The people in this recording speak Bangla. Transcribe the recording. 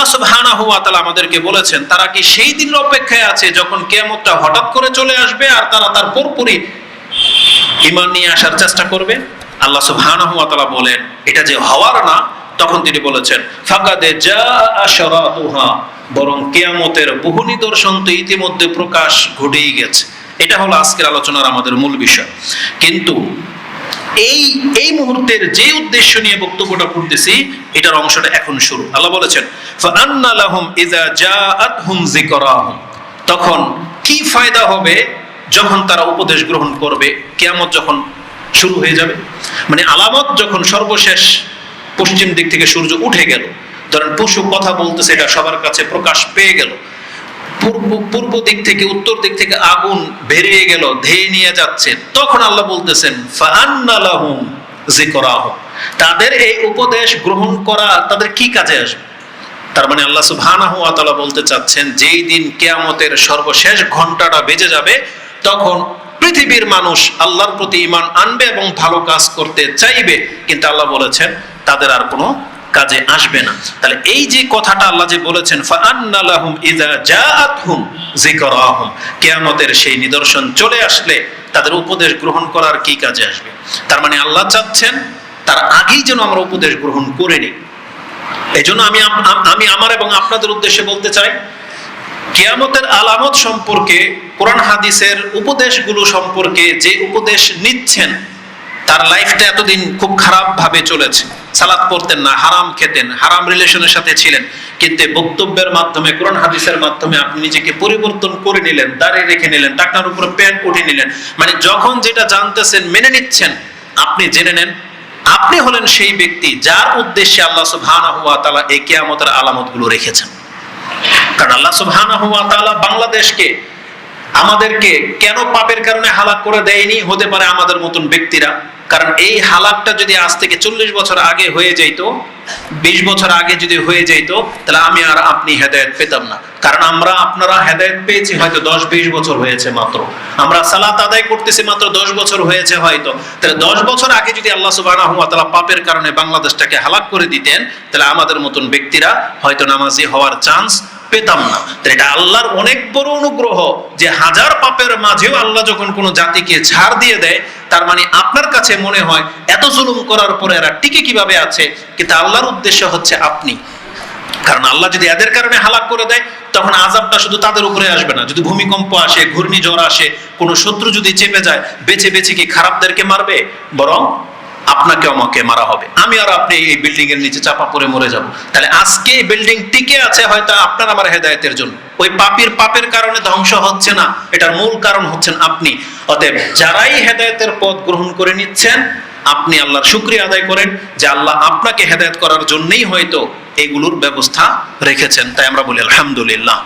আল্লাহ সুবহানাহু ওয়া তাআলা আমাদেরকে বলেছেন তারা কি সেই দিনের অপেক্ষায় আছে যখন কিয়ামতটা হঠাৎ করে চলে আসবে আর তারা তার পুরোপুরি ঈমান নিয়ে আসার চেষ্টা করবে? আল্লাহ সুবহানাহু ওয়া তাআলা বলেন এটা যে হওয়ার না, তখন তিনি বলেছেন ফাকাদে জাআ আশরাতুহা, বরং কিয়ামতের বহু নিদর্শন তো ইতিমধ্যে প্রকাশ ঘটেই গেছে। এটা হলো আজকের আলোচনার আমাদের মূল বিষয়। কিন্তু এই মুহূর্তের যে উদ্দেশ্য নিয়ে বক্তব্যটা করতেছি এটার অংশটা এখন শুরু। আল্লাহ বলেছেন ফাআন্না লাহুম ইযা জাআতহুম যিকরাহুম, তখন কি ফায়দা হবে যখন তারা উপদেশ গ্রহণ করবে, কিয়ামত যখন শুরু হয়ে যাবে। মানে আলামত যখন সর্বশেষ পশ্চিম দিক থেকে সূর্য উঠে গেল, ধরেন পশু কথা বলতেছে, এটা সবার কাছে প্রকাশ পেয়ে গেল, পূর্ব দিক থেকে উত্তর দিক থেকে আগুন বেরিয়ে গেল, ধেয়ে নিয়ে যাচ্ছে, তখন আল্লাহ বলতেছেন ফাআন্না লাহুম যিকরাহুম, তাদের এই উপদেশ গ্রহণ করা তাদের কি কাজে আসবে। তার মানে আল্লাহ সুবহানাহু ওয়া তাআলা বলতে চাচ্ছেন যেই দিন কিয়ামতের সর্বশেষ ঘন্টাটা বেজে যাবে তখন পৃথিবীর মানুষ আল্লাহর প্রতি ঈমান আনবে এবং ভালো কাজ করতে চাইবে, কিন্তু আল্লাহ বলেছেন তাদের আর কোনো কাজে আসবে না। তাহলে এই যে কথাটা আল্লাহ যে বলেছেন ফাআন্না লাহুম ইযা জাআতহুম যিকরাহুম, কিয়ামতের সেই নিদর্শন চলে আসলে তাদের উপদেশ গ্রহণ করার কি কাজে আসবে। তার মানে আল্লাহ চাচ্ছেন তার আগেই যেন আমরা উপদেশ গ্রহণ করে নিই। এই জন্য আমি আমার এবং আপনাদের উদ্দেশ্যে বলতে চাই, কিয়ামতের আলামত সম্পর্কে, কোরআন হাদিসের উপদেশগুলো সম্পর্কে যে উপদেশ নিচ্ছেন তার লাইফটা এতদিন খুব খারাপ ভাবে চলেছে। সালাত পড়তেন না, হারাম খেতেন, হারাম রিলেশনের সাথে ছিলেন, কিন্তু বক্তব্যের মাধ্যমে, কোরআন হাদিসের মাধ্যমে আপনি নিজেকে পরিবর্তন করে নিলেন, দাঁড়িয়ে রেখে নিলেন, টাকনার উপরে প্যান্ট উঠিয়ে নিলেন। মানে যখন যেটা জানতেছেন মেনে নিচ্ছেন, আপনি জেনে নেন আপনি হলেন সেই ব্যক্তি যার উদ্দেশ্যে আল্লাহ সুবহানাহু ওয়া তাআলা এই কিয়ামতের আলামতগুলো রেখেছেন। কারণ আল্লাহ সুবহানাহু ওয়া তাআলা বাংলাদেশকে, আমাদেরকে কেন পাপের কারণে হালাক করে দেয়নি? হতে পারে আমাদের মতন ব্যক্তিরা। কারণ এই হালাকটা যদি আজ থেকে 40 বছর আগে হয়ে যেত, 20 বছর আগে যদি হয়ে যেত, তাহলে আমি আর আপনি হেদায়েত পেতাম না। কারণ আপনারা হেদায়েত পেয়েছি হয়তো 10-20 বছর হয়েছে মাত্র, আমরা সালাত আদায় করতেছি মাত্র 10 বছর হয়েছে হয়তো। তাহলে 10 বছর আগে যদি আল্লাহ সুবহানাহু ওয়া তাআলা পাপের কারণে বাংলাদেশটাকে হালাক করে দিতেন, তাহলে আমাদের মতন ব্যক্তিরা হয়তো নামাজি হওয়ার চান্স পেতাম না। এটা আল্লাহর অনেক বড় অনুগ্রহ যে হাজার পাপের মাঝেও আল্লাহ যখন কোনো জাতিকে ছাড় দিয়ে দেয়, তার মানে আপনার কাছে মনে হয় এত জুলুম করার পরে এরা টিকে কিভাবে আছে, কিন্তু আল্লাহর উদ্দেশ্য হচ্ছে আপনি। কারণ আল্লাহ যদি এদের কারণে হালাক করে দেয় তখন আযাবটা শুধু তাদের উপরে আসবে না। যদি ভূমিকম্প আসে, ঘূর্ণিঝড় আসে, কোনো শত্রু যদি চেপে যায়, বেছে বেছে কি খারাপদেরকে মারবে? বরং আপনাকে আমাকে মারা হবে। আমি আর আপনি এই বিল্ডিং এর নিচে চাপা পড়ে মরে যাব। তাহলে আজকে এই বিল্ডিং টিকে আছে হয়তো আপনার আমার হেদায়েতের জন্য। ওই পাপের কারণে ধ্বংস হচ্ছে না, এটার মূল কারণ হচ্ছেন আপনি। অতএব যারাই হেদায়েতের পথ গ্রহণ করে নিচ্ছেন, আপনি আল্লাহর শুকরিয়া আদায় করেন যে আল্লাহ আপনাকে হেদায়েত করার জন্যই হয়তো এগুলোর ব্যবস্থা রেখেছেন। তাই আমরা বলি আলহামদুলিল্লাহ।